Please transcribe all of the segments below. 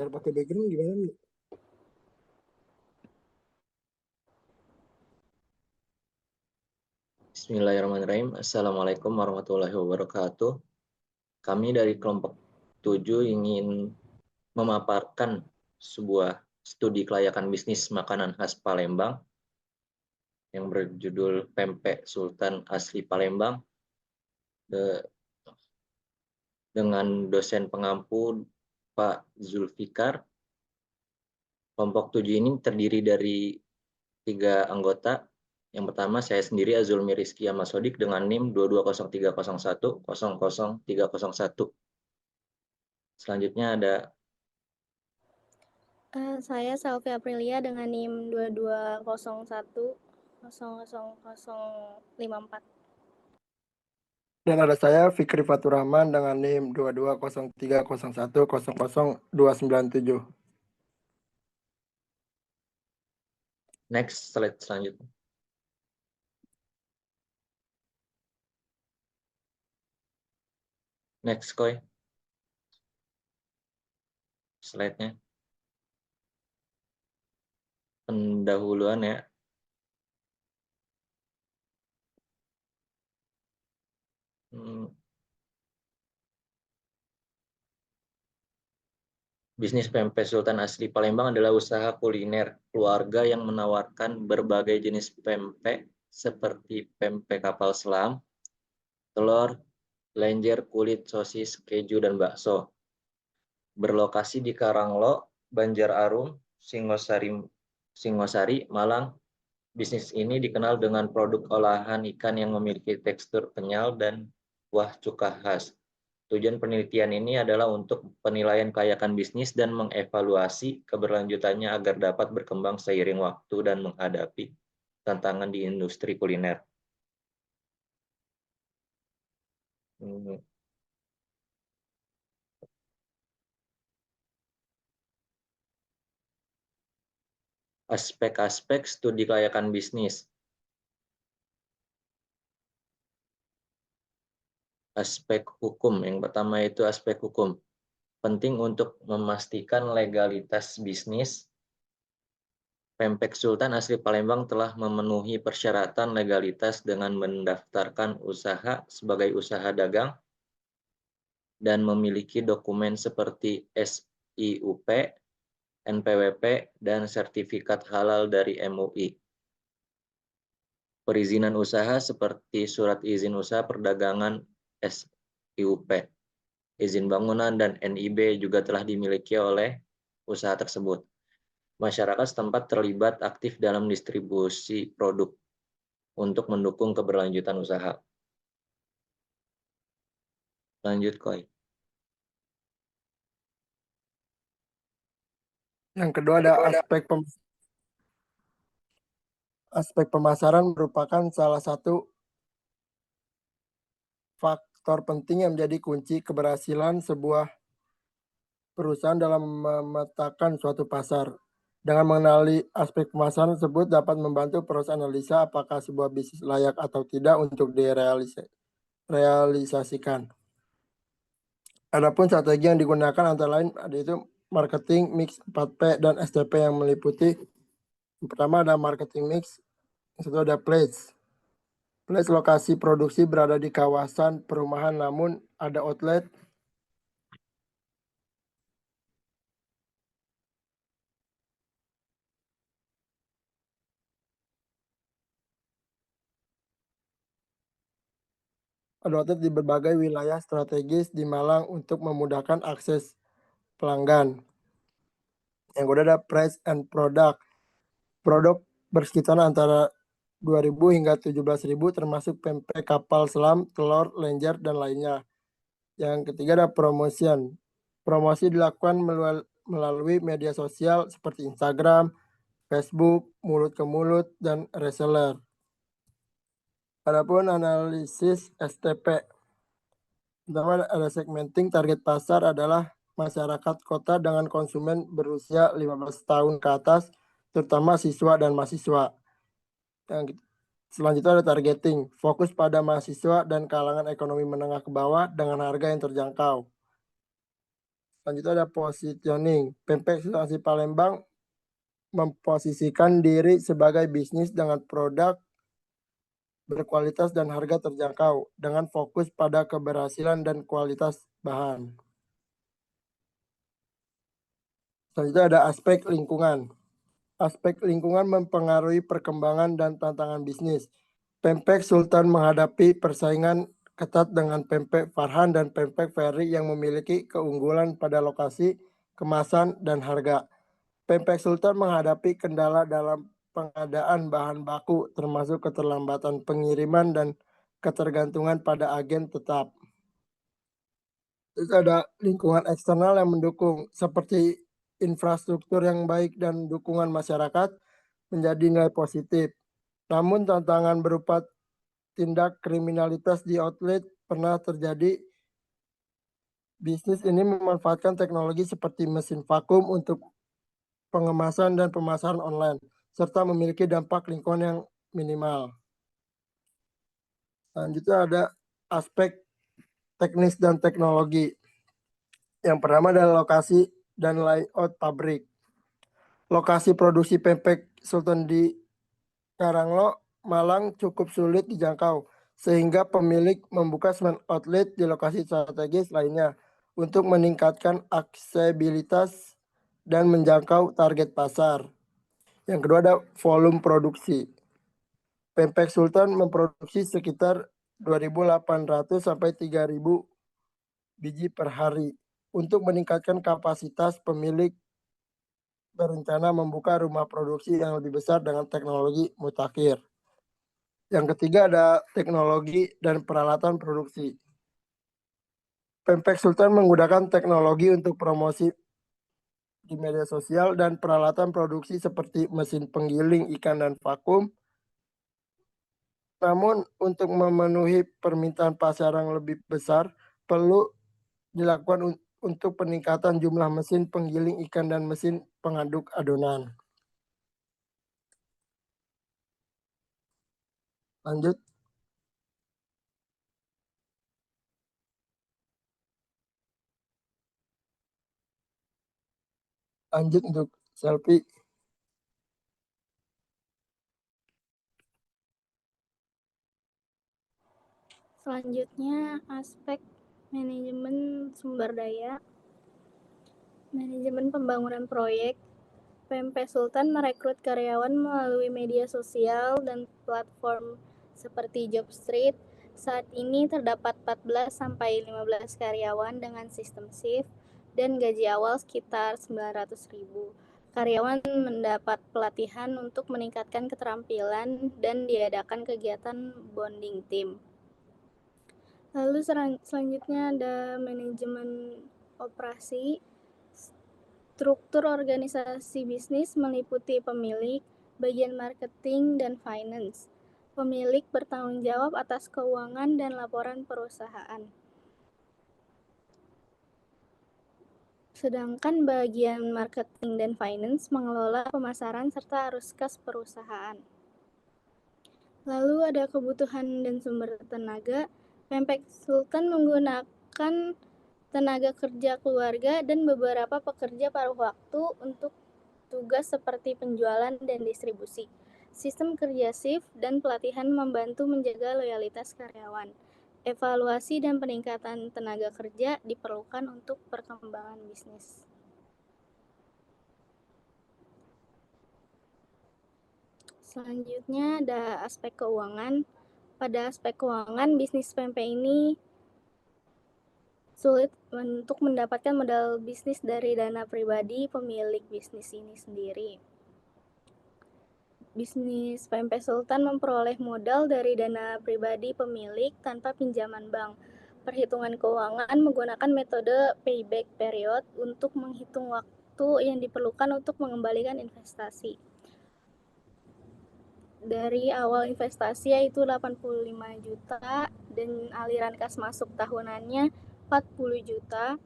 Cara pakai background gimana nih? Bismillahirrahmanirrahim. Assalamualaikum warahmatullahi wabarakatuh. Kami dari kelompok 7 ingin memaparkan sebuah studi kelayakan bisnis makanan khas Palembang yang berjudul Pempek Sultan Asli Palembang dengan dosen pengampu Pak Zulfikar. Kelompok 7 ini terdiri dari 3 anggota. Yang pertama saya sendiri Azulmi Rizky Amasodik dengan NIM 22030100301. Selanjutnya ada saya Selvi Aprilia dengan NIM 2201000054. Dan ada saya Fikri Fatur Rahman dengan NIM 220301000297. next slide selanjutnya. Next Koy. Slide-nya. Pendahuluan ya. Bisnis pempek Sultan Asli Palembang adalah usaha kuliner keluarga yang menawarkan berbagai jenis pempek seperti pempek kapal selam, telur, lenjer, kulit, sosis, keju, dan bakso. Berlokasi di Karanglo, Banjar Arum, Singosari, Malang. Bisnis ini dikenal dengan produk olahan ikan yang memiliki tekstur kenyal dan kuah cuka khas. Tujuan penelitian ini adalah untuk penilaian kelayakan bisnis dan mengevaluasi keberlanjutannya agar dapat berkembang seiring waktu dan menghadapi tantangan di industri kuliner. Aspek-aspek studi kelayakan bisnis. Aspek hukum. Yang pertama itu aspek hukum. Penting untuk memastikan legalitas bisnis. Pempek Sultan Asli Palembang telah memenuhi persyaratan legalitas dengan mendaftarkan usaha sebagai usaha dagang dan memiliki dokumen seperti SIUP, NPWP, dan sertifikat halal dari MUI. Perizinan usaha seperti surat izin usaha perdagangan SIUP, izin bangunan, dan NIB juga telah dimiliki oleh usaha tersebut. Masyarakat setempat terlibat aktif dalam distribusi produk untuk mendukung keberlanjutan usaha. Lanjut, Koy. Yang kedua ada aspek pemasaran merupakan salah satu faktor penting yang menjadi kunci keberhasilan sebuah perusahaan dalam memetakan suatu pasar. Dengan mengenali aspek pemasaran tersebut dapat membantu proses analisa apakah sebuah bisnis layak atau tidak untuk direalisasikan. Adapun strategi yang digunakan antara lain ada itu marketing mix 4P dan STP yang meliputi yang pertama ada marketing mix, yang kedua ada place. Place lokasi produksi berada di kawasan perumahan namun ada outlet. Ada outlet di berbagai wilayah strategis di Malang untuk memudahkan akses pelanggan. Yang kedua ada price and product. Produk bersekitaran antara 2.000 hingga 17.000 termasuk pempek kapal selam, telur, lenjer, dan lainnya. Yang ketiga ada promotion. Promosi dilakukan melalui media sosial seperti Instagram, Facebook, mulut ke mulut, dan reseller. Adapun analisis STP. Pertama ada segmenting, target pasar adalah masyarakat kota dengan konsumen berusia 15 tahun ke atas, terutama siswa dan mahasiswa. Yang selanjutnya ada targeting, fokus pada mahasiswa dan kalangan ekonomi menengah ke bawah dengan harga yang terjangkau. Selanjutnya ada positioning. Pempek Sulawesi Palembang memposisikan diri sebagai bisnis dengan produk berkualitas dan harga terjangkau dengan fokus pada keberhasilan dan kualitas bahan. Selanjutnya ada aspek lingkungan. Aspek lingkungan mempengaruhi perkembangan dan tantangan bisnis. Pempek Sultan menghadapi persaingan ketat dengan pempek Farhan dan pempek Ferry yang memiliki keunggulan pada lokasi, kemasan, dan harga. Pempek Sultan menghadapi kendala dalam pengadaan bahan baku, termasuk keterlambatan pengiriman dan ketergantungan pada agen tetap. Terus ada lingkungan eksternal yang mendukung, seperti infrastruktur yang baik dan dukungan masyarakat menjadi nilai positif. Namun tantangan berupa tindak kriminalitas di outlet pernah terjadi. Bisnis ini memanfaatkan teknologi seperti mesin vakum untuk pengemasan dan pemasaran online, serta memiliki dampak lingkungan yang minimal. Selanjutnya ada aspek teknis dan teknologi. Yang pertama adalah lokasi dan layout pabrik. Lokasi produksi pempek Sultan di Karanglo, Malang cukup sulit dijangkau, sehingga pemilik membuka 9 outlet di lokasi strategis lainnya untuk meningkatkan aksesibilitas dan menjangkau target pasar. Yang kedua ada volume produksi. Pempek Sultan memproduksi sekitar 2.800 sampai 3.000 biji per hari. Untuk meningkatkan kapasitas, pemilik berencana membuka rumah produksi yang lebih besar dengan teknologi mutakhir. Yang ketiga ada teknologi dan peralatan produksi. Pempek Sultan menggunakan teknologi untuk promosi di media sosial dan peralatan produksi seperti mesin penggiling ikan dan vakum. Namun untuk memenuhi permintaan pasar yang lebih besar, perlu dilakukan untuk peningkatan jumlah mesin penggiling ikan dan mesin pengaduk adonan. Lanjut. Lanjut untuk selfie. Selanjutnya, aspek manajemen sumber daya, manajemen pembangunan proyek. Pempek Sultan merekrut karyawan melalui media sosial dan platform seperti Jobstreet. Saat ini terdapat 14 sampai 15 karyawan dengan sistem shift dan gaji awal sekitar 900.000. Karyawan mendapat pelatihan untuk meningkatkan keterampilan dan diadakan kegiatan bonding tim. Lalu selanjutnya ada manajemen operasi. Struktur organisasi bisnis meliputi pemilik, bagian marketing, dan finance. Pemilik bertanggung jawab atas keuangan dan laporan perusahaan. Sedangkan bagian marketing dan finance mengelola pemasaran serta arus kas perusahaan. Lalu ada kebutuhan dan sumber tenaga. Pempek Sultan menggunakan tenaga kerja keluarga dan beberapa pekerja paruh waktu untuk tugas seperti penjualan dan distribusi. Sistem kerja shift dan pelatihan membantu menjaga loyalitas karyawan. Evaluasi dan peningkatan tenaga kerja diperlukan untuk perkembangan bisnis. Selanjutnya ada aspek keuangan. Pada aspek keuangan, bisnis pempek ini sulit untuk mendapatkan modal bisnis dari dana pribadi pemilik bisnis ini sendiri. Bisnis Pempek Sultan memperoleh modal dari dana pribadi pemilik tanpa pinjaman bank. Perhitungan keuangan menggunakan metode payback period untuk menghitung waktu yang diperlukan untuk mengembalikan investasi. Dari awal investasi yaitu 85 juta dan aliran kas masuk tahunannya 40 juta,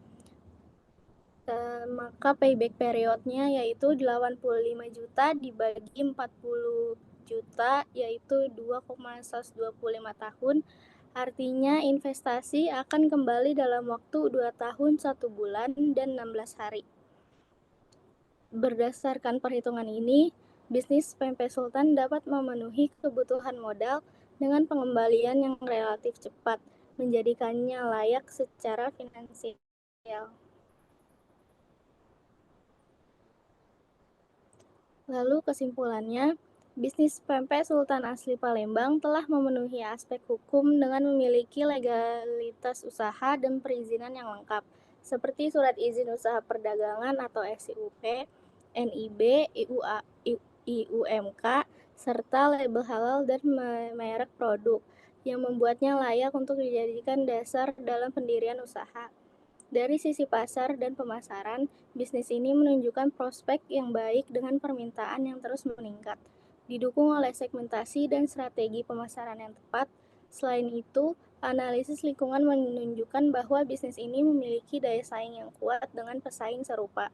maka payback periodnya yaitu 85 juta dibagi 40 juta yaitu 2,125 tahun, Artinya investasi akan kembali dalam waktu 2 tahun 1 bulan dan 16 hari. Berdasarkan perhitungan ini, bisnis pempek Sultan dapat memenuhi kebutuhan modal dengan pengembalian yang relatif cepat, menjadikannya layak secara finansial. Lalu kesimpulannya, bisnis pempek Sultan asli Palembang telah memenuhi aspek hukum dengan memiliki legalitas usaha dan perizinan yang lengkap, seperti surat izin usaha perdagangan atau SIUP, NIB, IUMK, serta label halal dan merek produk, yang membuatnya layak untuk dijadikan dasar dalam pendirian usaha. Dari sisi pasar dan pemasaran, bisnis ini menunjukkan prospek yang baik dengan permintaan yang terus meningkat, didukung oleh segmentasi dan strategi pemasaran yang tepat. Selain itu, analisis lingkungan menunjukkan bahwa bisnis ini memiliki daya saing yang kuat dengan pesaing serupa,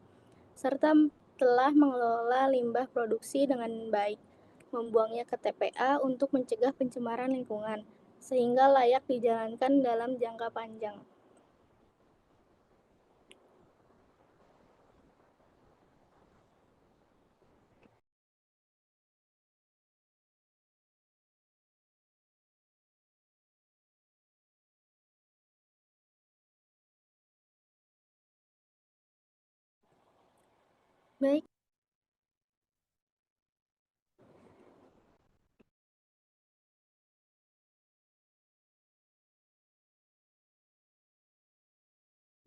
serta telah mengelola limbah produksi dengan baik, membuangnya ke TPA untuk mencegah pencemaran lingkungan, sehingga layak dijalankan dalam jangka panjang. Baik.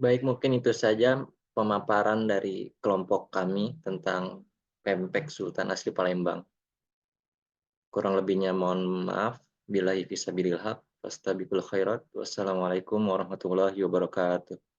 Baik, mungkin itu saja pemaparan dari kelompok kami tentang pempek Sultan asli Palembang. Kurang lebihnya mohon maaf. Billahi fisabilillah. Fastabiqul khairat. Wassalamualaikum warahmatullahi wabarakatuh.